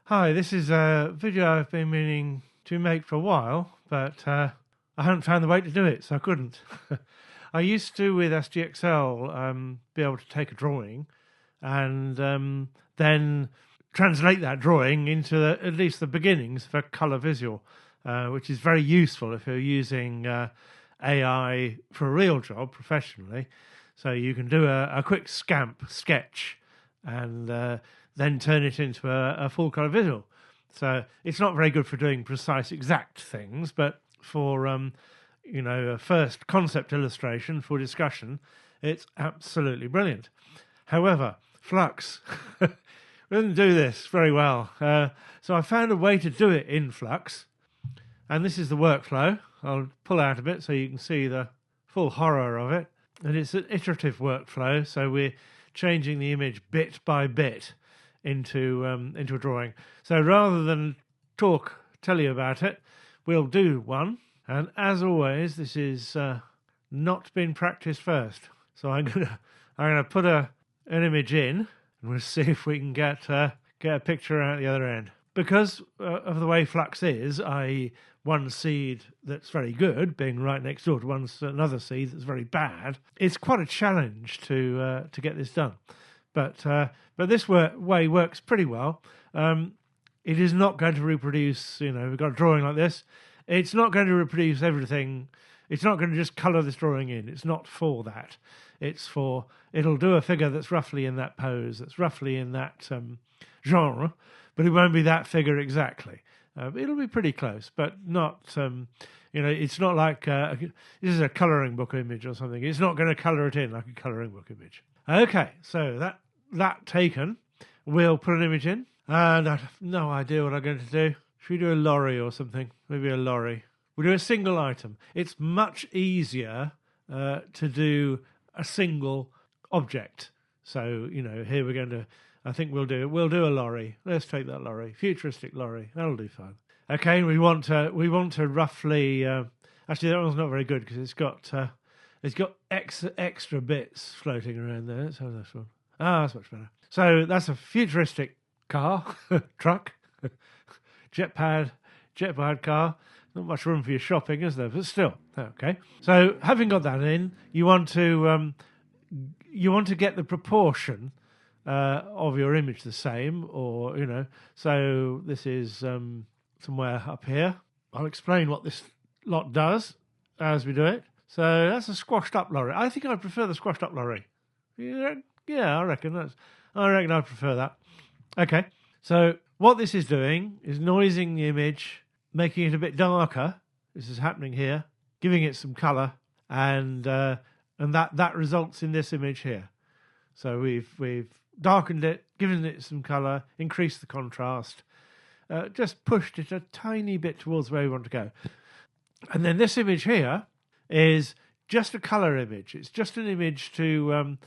Hi, this is a video I've been meaning to make for a while, but I haven't found the way to do it, so I couldn't. I used to, with SGXL, be able to take a drawing and then translate that drawing into at least the beginnings for color visual, which is very useful if you're using AI for a real job professionally. So you can do a quick sketch and then turn it into a full color visual. So it's not very good for doing precise, exact things, but for a first concept illustration for discussion, it's absolutely brilliant. However, Flux doesn't do this very well. So I found a way to do it in Flux, and this is the workflow. I'll pull out a bit so you can see the full horror of it. And it's an iterative workflow, so we're changing the image bit by bit into a drawing. So rather than tell you about it, we'll do one. And as always, this is not been practiced first. So I'm gonna put an image in, and we'll see if we can get a picture out the other end. Because of the way Flux is, i.e. one seed that's very good being right next door to another seed that's very bad, it's quite a challenge to get this done. But this way works pretty well. It is not going to reproduce, we've got a drawing like this. It's not going to reproduce everything. It's not going to just colour this drawing in. It's not for that. It'll do a figure that's roughly in that pose, that's roughly in that genre, but it won't be that figure exactly. It'll be pretty close, but not, it's not like this is a colouring book image or something. It's not going to colour it in like a colouring book image. Okay, so that taken, we'll put an image in, and I have no idea what I'm going to do. Should we do a lorry or something? Maybe a lorry. We'll do a single item. It's much easier to do a single object. So, here we're going to, I think we'll do a lorry. Let's take that lorry, futuristic lorry. That'll do fine. Okay, we want to roughly, actually that one's not very good because it's got extra bits floating around there. Let's have this one. That's much better. So that's a futuristic car, truck, jet-powered car. Not much room for your shopping, is there? But still, okay. So having got that in, you want to get the proportion of your image the same, or So this is somewhere up here. I'll explain what this lot does as we do it. So that's a squashed up lorry. I think I prefer the squashed up lorry. Yeah, I reckon I prefer that. Okay. So what this is doing is noising the image, making it a bit darker. This is happening here, giving it some colour, and that results in this image here. So we've darkened it, given it some colour, increased the contrast, just pushed it a tiny bit towards where we want to go. And then this image here is just a colour image. It's just an image to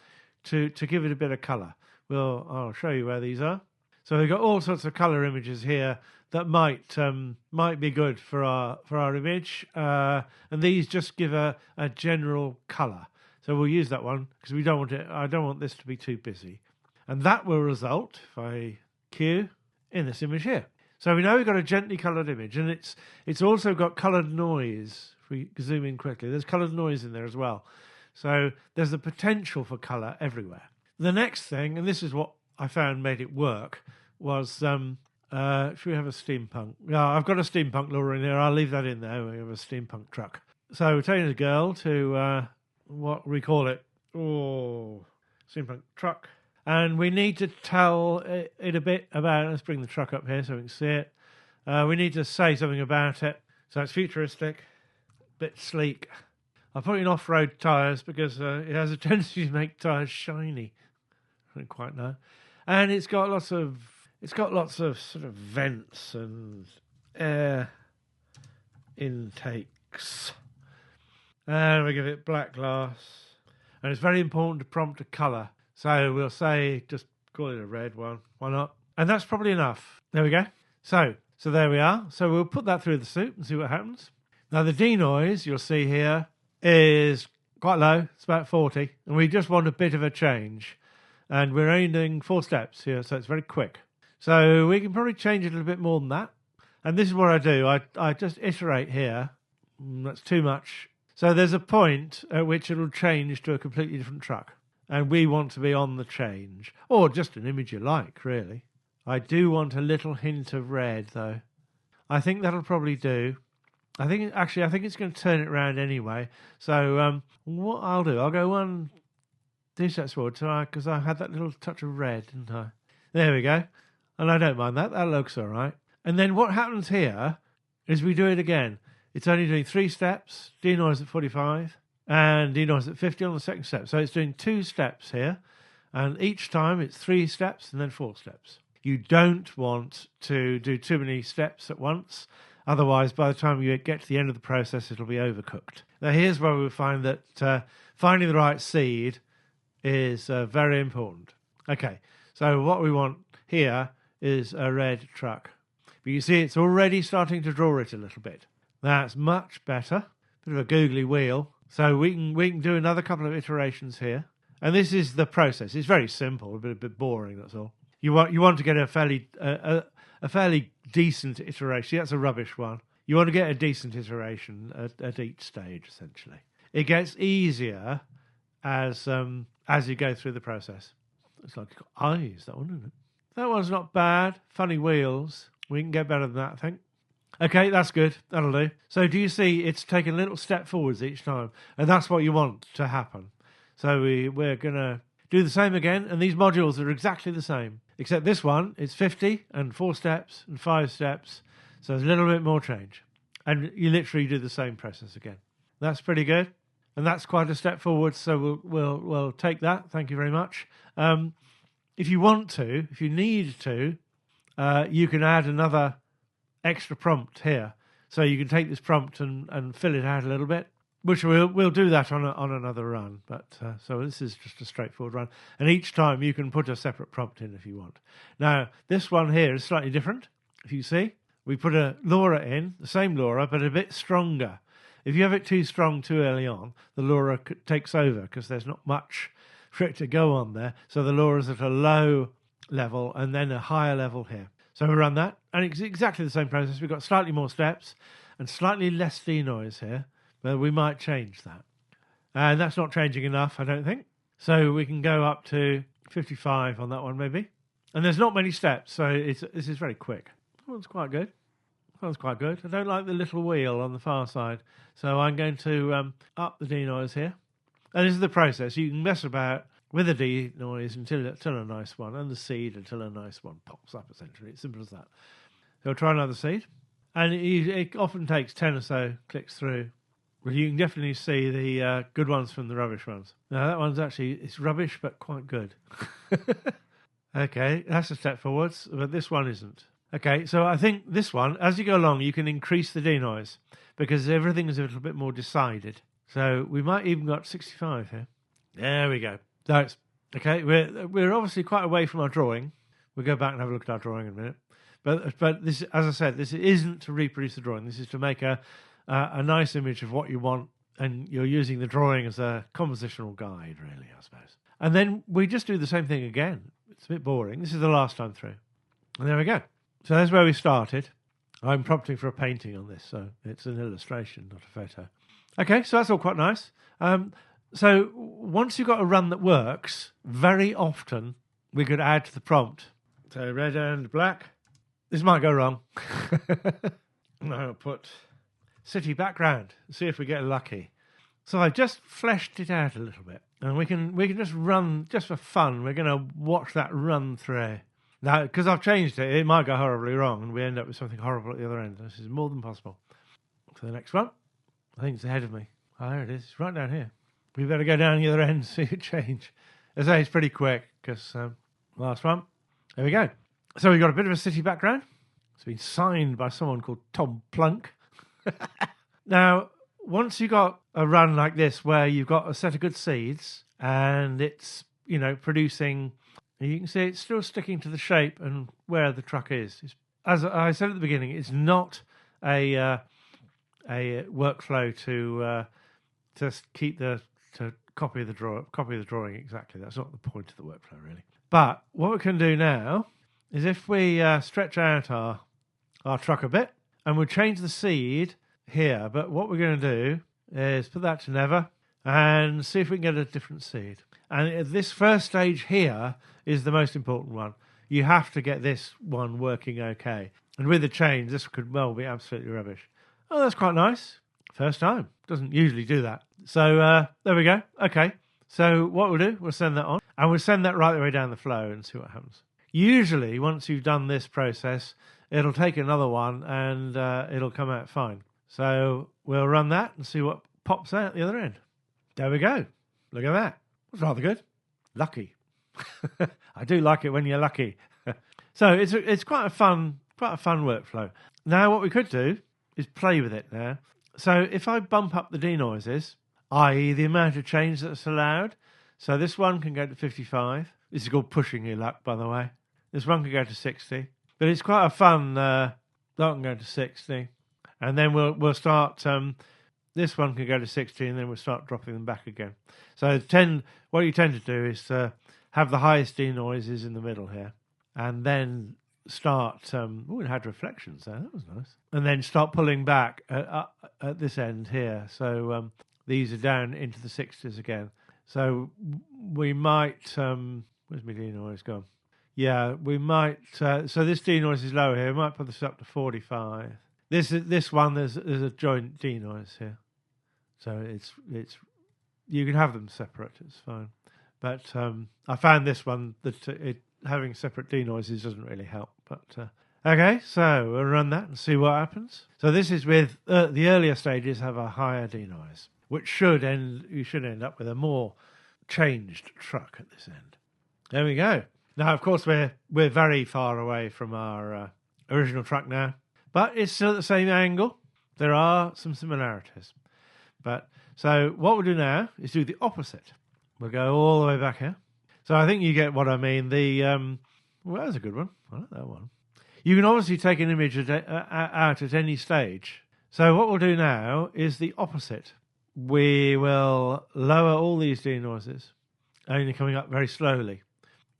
give it a bit of colour. Well, I'll show you where these are. So we've got all sorts of colour images here that might be good for our image, and these just give a general colour. So we'll use that one because we don't want it. I don't want this to be too busy, and that will result, if I cue, in this image here. So we know we've got a gently coloured image, and it's also got coloured noise. If we zoom in quickly, there's coloured noise in there as well. So there's the potential for colour everywhere. The next thing, and this is what I found made it work, was should we have a steampunk? Yeah, I've got a steampunk LoRA in there. I'll leave that in there. We have a steampunk truck. So we're taking the girl to what we call it? Oh, steampunk truck. And we need to tell it a bit about. Let's bring the truck up here so we can see it. We need to say something about it. So it's futuristic, bit sleek. I'll put in off-road tyres because it has a tendency to make tyres shiny. I don't quite know. And it's got lots of sort of vents and air intakes. And we give it black glass. And it's very important to prompt a colour. So we'll say, just call it a red one. Why not? And that's probably enough. There we go. So there we are. So we'll put that through the soup and see what happens. Now the denoise, you'll see here, is quite low. It's about 40. And we just want a bit of a change. And we're only doing 4 steps here, so it's very quick. So we can probably change it a little bit more than that. And this is what I do. I just iterate here. That's too much. So there's a point at which it'll change to a completely different truck. And we want to be on the change. Or just an image you like, really. I do want a little hint of red, though. I think that'll probably do. I think it's going to turn it around anyway. So what I'll do, I'll go 2 steps forward, because I had that little touch of red, didn't I? There we go. And I don't mind that. That looks all right. And then what happens here is we do it again. It's only doing 3 steps, denoise at 45, and denoise at 50 on the second step. So it's doing 2 steps here, and each time it's 3 steps and then 4 steps. You don't want to do too many steps at once. Otherwise, by the time you get to the end of the process, it'll be overcooked. Now, here's where we find that finding the right seed is very important. Okay, so what we want here is a red truck. But you see, it's already starting to draw it a little bit. That's much better. Bit of a googly wheel. So we can do another couple of iterations here. And this is the process. It's very simple, a bit boring, that's all. You want to get a fairly decent iteration. That's a rubbish one. You want to get a decent iteration at each stage, essentially. It gets easier as you go through the process. It's like it's got eyes, that one, isn't it? That one's not bad. Funny wheels. We can get better than that, I think. Okay, that's good. That'll do. So do you see it's taking a little step forwards each time? And that's what you want to happen. So we're going to do the same again. And these modules are exactly the same. Except this one, it's 50 and 4 steps and 5 steps. So there's a little bit more change. And you literally do the same process again. That's pretty good. And that's quite a step forward. So we'll take that. Thank you very much. If you want to, if you need to, you can add another extra prompt here. So you can take this prompt and fill it out a little bit, which we'll do that on another run. But so this is just a straightforward run. And each time you can put a separate prompt in if you want. Now, this one here is slightly different. If you see, we put a LoRA in, the same LoRA, but a bit stronger. If you have it too strong too early on, the LoRA takes over because there's not much for it to go on there. So the LoRA's at a low level and then a higher level here. So we run that, and it's exactly the same process. We've got slightly more steps and slightly less denoise here, but we might change that. And that's not changing enough, I don't think. So we can go up to 55 on that one, maybe. And there's not many steps, so this is very quick. That one's quite good. That one's quite good. I don't like the little wheel on the far side, so I'm going to up the denoise here. And this is the process. You can mess about with the denoise until a nice one, and the seed until a nice one pops up, essentially. It's simple as that. So I'll try another seed. And it often takes 10 or so clicks through. But you can definitely see the good ones from the rubbish ones. Now, that one's it's rubbish, but quite good. Okay, that's a step forwards, but this one isn't. Okay, so I think this one, as you go along, you can increase the denoise because everything is a little bit more decided. So we might even got 65 here. There we go. That's okay. We're obviously quite away from our drawing. We'll go back and have a look at our drawing in a minute. But this, as I said, this isn't to reproduce the drawing. This is to make a nice image of what you want, and you're using the drawing as a compositional guide, really, I suppose. And then we just do the same thing again. It's a bit boring. This is the last time through. And there we go. So that's where we started. I'm prompting for a painting on this, so it's an illustration, not a photo. Okay, so that's all quite nice. So once you've got a run that works, very often we could add to the prompt. So red and black. This might go wrong. I'll put city background, see if we get lucky. So I've just fleshed it out a little bit. And we can just run, just for fun, we're going to watch that run through. Now, because I've changed it, it might go horribly wrong and we end up with something horrible at the other end. This is more than possible. To the next one. I think it's ahead of me. Oh, there it is. It's right down here. We better go down the other end and see it change. As I say, it's pretty quick because last one. There we go. So we've got a bit of a city background. It's been signed by someone called Tom Plunk. Now, once you've got a run like this where you've got a set of good seeds and it's, producing, you can see it's still sticking to the shape and where the truck is. As I said at the beginning, it's not a workflow to copy the drawing exactly. That's not the point of the workflow, really. But what we can do now is if we stretch out our truck a bit, and we'll change the seed here. But what we're going to do is put that to never and see if we can get a different seed. And this first stage here is the most important one. You have to get this one working okay. And with the change, this could well be absolutely rubbish. Oh, that's quite nice. First time. Doesn't usually do that. So there we go. Okay. So what we'll do, we'll send that on. And we'll send that right the way down the flow and see what happens. Usually, once you've done this process, it'll take another one and it'll come out fine. So we'll run that and see what pops out the other end. There we go. Look at that. That's rather good. Lucky. I do like it when you're lucky. So it's quite a fun workflow. Now what we could do is play with it now. So if I bump up the denoises, i.e. the amount of change that's allowed, so this one can go to 55. This is called pushing your luck, by the way. This one can go to 60. But it's quite a fun, that can go to 60. And then we'll start, this one can go to 60 and then we'll start dropping them back again. So what you tend to do is have the highest denoises in the middle here. And then start, it had reflections there, that was nice. And then start pulling back at this end here. So these are down into the 60s again. So we might, where's my denoise gone? Yeah, we might, so this denoise is lower here. We might put this up to 45. This one, there's a joint denoise here. So it's you can have them separate, it's fine. But I found this one, that having separate denoises doesn't really help. But okay, so we'll run that and see what happens. So this is with, the earlier stages have a higher denoise, which you should end up with a more changed truck at this end. There we go. Now, of course, we're very far away from our original truck now, but it's still at the same angle. There are some similarities. But so what we'll do now is do the opposite. We'll go all the way back here. So I think you get what I mean. Well, that's a good one. I like that one. You can obviously take an image out at any stage. So what we'll do now is the opposite. We will lower all these denoises, only coming up very slowly,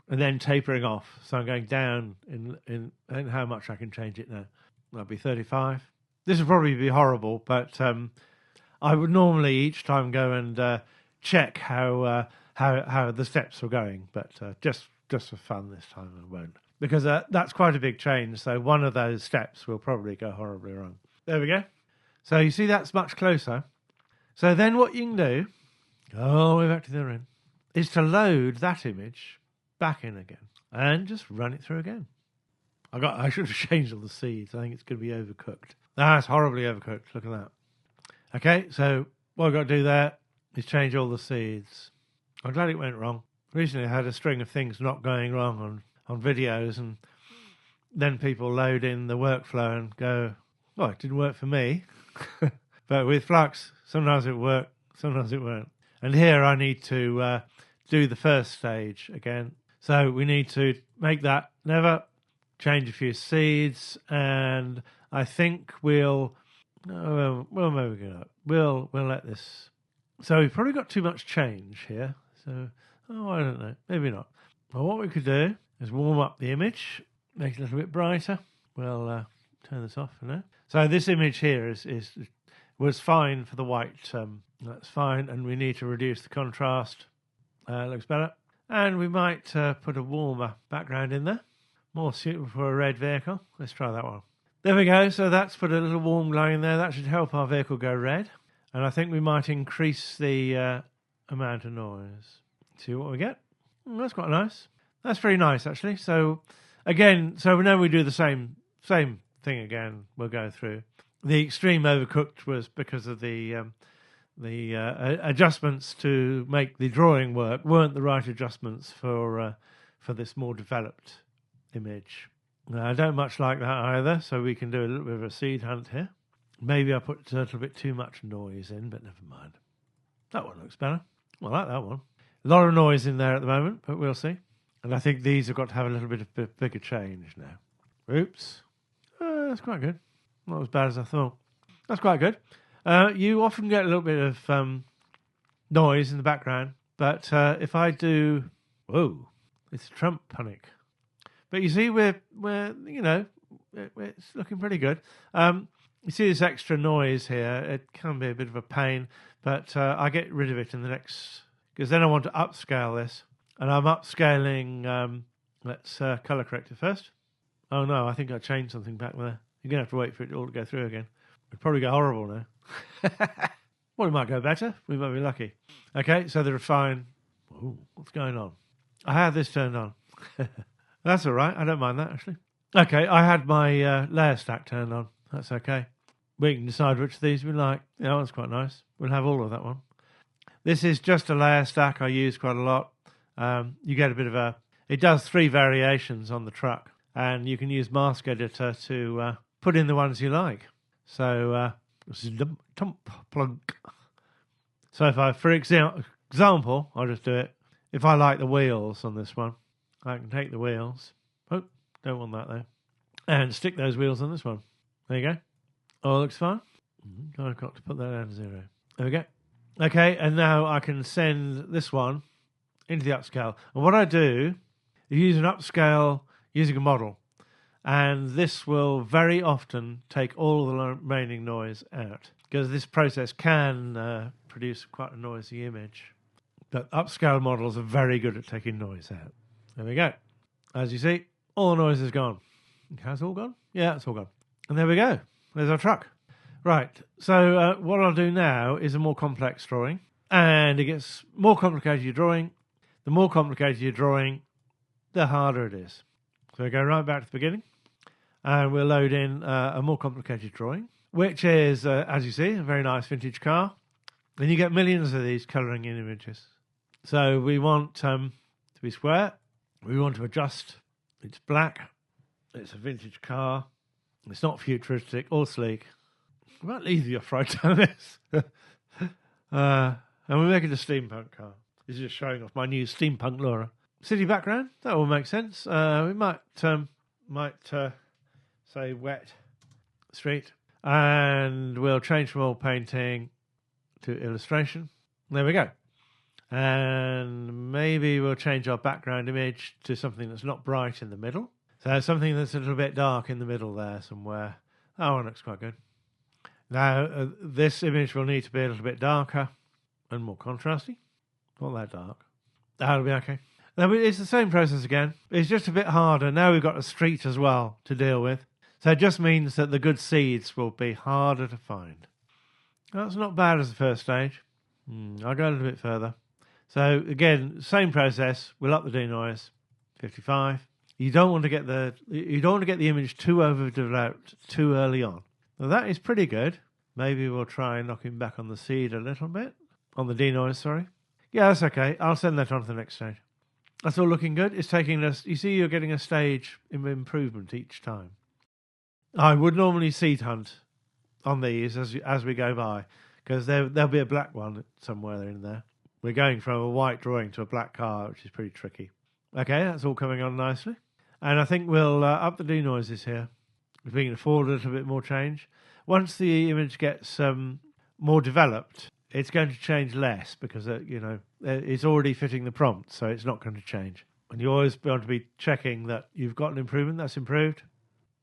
and then tapering off. So I'm going down in how much I can change it now. That'll be 35. This would probably be horrible, but I would normally each time go and check how the steps were going. But just for fun this time I won't, because that's quite a big change. So one of those steps will probably go horribly wrong. There we go. So you see that's much closer. So then what you can do, all the way back to the other end, is to load that image back in again and just run it through again. I should have changed all the seeds. I think it's going to be overcooked. That's horribly overcooked. Look at that. Okay, so what I've got to do there is change all the seeds. I'm glad it went wrong. Recently I had a string of things not going wrong on videos, and then people load in the workflow and go, well, it didn't work for me. But with Flux, sometimes it worked, sometimes it won't. And here I need to do the first stage again. So we need to make that never, change a few seeds, and I think we'll maybe go. We'll let this. So we've probably got too much change here. So I don't know, maybe not. Well, what we could do is warm up the image, make it a little bit brighter. We'll turn this off for now. So this image here was fine for the white. That's fine, and we need to reduce the contrast. Looks better. And we might put a warmer background in there, more suitable for a red vehicle. Let's try that one. There we go. So that's put a little warm glow in there. That should help our vehicle go red. And I think we might increase the amount of noise. See what we get. That's quite nice. That's pretty nice, actually. So again, so now we do the same thing again. We'll go through. The extreme overcooked was because of the adjustments to make the drawing work weren't the right adjustments for this more developed image. I don't much like that either, so we can do a little bit of a seed hunt here. Maybe I put a little bit too much noise in, but never mind. That one looks better. I like that one. A lot of noise in there at the moment, but we'll see. And I think these have got to have a little bit of bigger change now. Oops. That's quite good. Not as bad as I thought. That's quite good. You often get a little bit of noise in the background, but if I do... Whoa, it's Trump panic. But you see, we're you know, it's looking pretty good. You see this extra noise here. It can be a bit of a pain, but I get rid of it in the next, because then I want to upscale this, and I'm upscaling. Let's color correct it first. Oh no, I think I changed something back there. You're gonna have to wait for it all to go through again. It'd probably go horrible now. Well, it might go better. We might be lucky. Okay, so the refine. Ooh, what's going on? I had this turned on. That's all right. I don't mind that, actually. Okay, I had my layer stack turned on. That's okay. We can decide which of these we like. Yeah, that's quite nice. We'll have all of that one. This is just a layer stack I use quite a lot. You get a bit of a... It does 3 variations on the truck, and you can use Mask Editor to put in the ones you like. So, this is dump plunk. So if I, for example, I'll just do it. If I like the wheels on this one, I can take the wheels. Oh, don't want that though. And stick those wheels on this one. There you go. All looks fine. I've got to put that down to 0. There we go. Okay, and now I can send this one into the upscale. And what I do is use an upscale using a model. And this will very often take all the remaining noise out, because this process can produce quite a noisy image. But upscale models are very good at taking noise out. There we go. As you see, all the noise is gone. Has it all gone? Yeah, it's all gone. And there we go. There's our truck. Right, so what I'll do now is a more complex drawing. And it gets more complicated your drawing. The more complicated your drawing, the harder it is. So we go right back to the beginning. And we'll load in a more complicated drawing, which is, as you see, a very nice vintage car. And you get millions of these colouring in images. So we want to be square. We want to adjust. It's black. It's a vintage car. It's not futuristic or sleek. I might leave the off-road down this. And we're making a steampunk car. This is just showing off my new steampunk LoRA. City background, that will make sense. We might say wet street. And we'll change from oil painting to illustration. There we go. And maybe we'll change our background image to something that's not bright in the middle. So something that's a little bit dark in the middle there somewhere. That one looks quite good. Now, this image will need to be a little bit darker and more contrasty. Not that dark. That'll be okay. Now, it's the same process again. It's just a bit harder. Now we've got a street as well to deal with. So it just means that the good seeds will be harder to find. That's not bad as the first stage. I'll go a little bit further. So again, same process. We'll up the denoise, 55. You don't want to get the image too overdeveloped too early on. Now that is pretty good. Maybe we'll try knocking back on the seed a little bit. On the denoise, sorry. Yeah, that's okay. I'll send that on to the next stage. That's all looking good. It's taking us, you see, you're getting a stage improvement each time. I would normally seed hunt on these as we go by, because there'll be a black one somewhere in there. We're going from a white drawing to a black car, which is pretty tricky. Okay, that's all coming on nicely. And I think we'll up the denoises here, if we can afford a little bit more change. Once the image gets more developed, it's going to change less because, it's already fitting the prompt, so it's not going to change. And you always want to be checking that you've got an improvement. That's improved.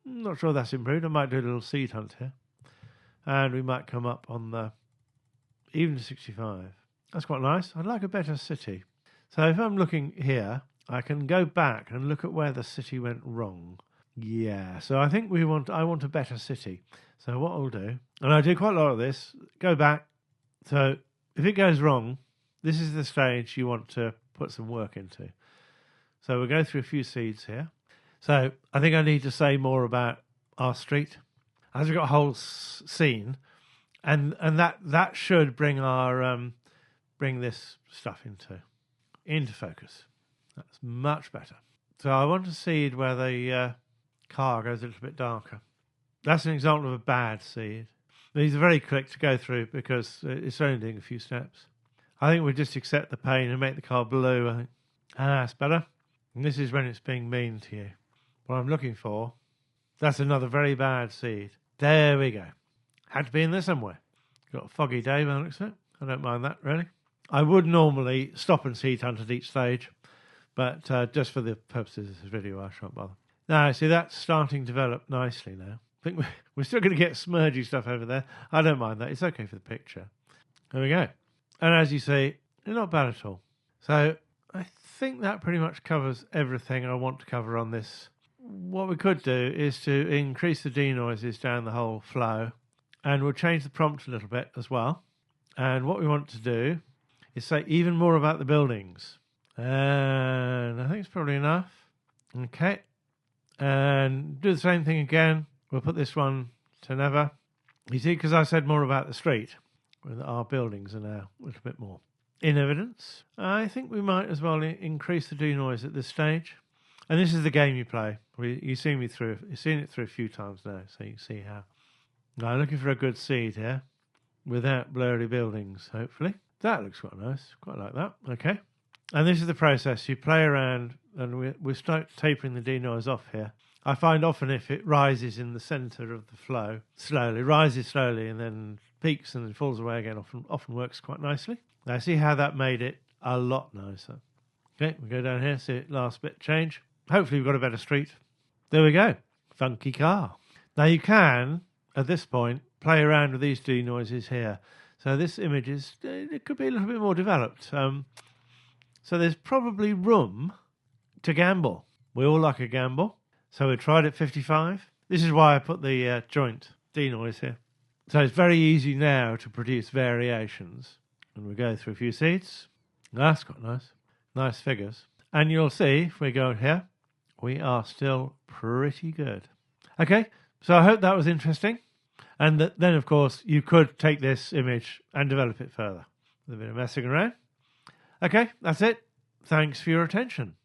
I'm not sure that's improved. I might do a little seed hunt here. And we might come up on the even to 65. That's quite nice. I'd like a better city. So if I'm looking here, I can go back and look at where the city went wrong. Yeah, so I think I want a better city. So what I'll do, and I do quite a lot of this, go back. So if it goes wrong, this is the stage you want to put some work into. So we'll go through a few seeds here. So I think I need to say more about our street. As we've got a whole scene, and that should bring our bring this stuff into focus. That's much better. So I want to seed where the car goes a little bit darker. That's an example of a bad seed. These are very quick to go through because it's only doing a few steps. I think we just accept the pain and make the car blue. I think that's better. And this is when it's being mean to you. What I'm looking for, that's another very bad seed. There we go. Had to be in there somewhere. Got a foggy day by the looks of it. I don't mind that, really. I would normally stop and seed hunt at each stage, But just for the purposes of this video, I shan't bother. Now, see, that's starting to develop nicely now. I think we're still going to get smudgy stuff over there. I don't mind that. It's okay for the picture. There we go. And as you see, they're not bad at all. So I think that pretty much covers everything I want to cover on this. What we could do is to increase the denoises down the whole flow, and we'll change the prompt a little bit as well. And what we want to do is say even more about the buildings. And I think it's probably enough. Okay. And do the same thing again. We'll put this one to never. You see, because I said more about the street, our buildings are now a little bit more in evidence. I think we might as well increase the denoise at this stage. And this is the game you play. You've seen it through a few times now, so you can see how. Now, I'm looking for a good seed here, without blurry buildings, hopefully. That looks quite nice. Quite like that. Okay. And this is the process. You play around, and we start tapering the denoise off here. I find often if it rises in the centre of the flow slowly, rises slowly and then peaks and then falls away again, often works quite nicely. Now see how that made it a lot nicer. Okay, we go down here, see it last bit change. Hopefully we've got a better street. There we go. Funky car. Now you can, at this point, play around with these denoises here. So this image it could be a little bit more developed. So there's probably room to gamble. We all like a gamble. So we tried at 55. This is why I put the joint denoise here. So it's very easy now to produce variations. And we go through a few seeds. That's quite nice. Nice figures. And you'll see, if we go here, we are still pretty good. Okay, so I hope that was interesting. And then, of course, you could take this image and develop it further with a bit of messing around. Okay, that's it. Thanks for your attention.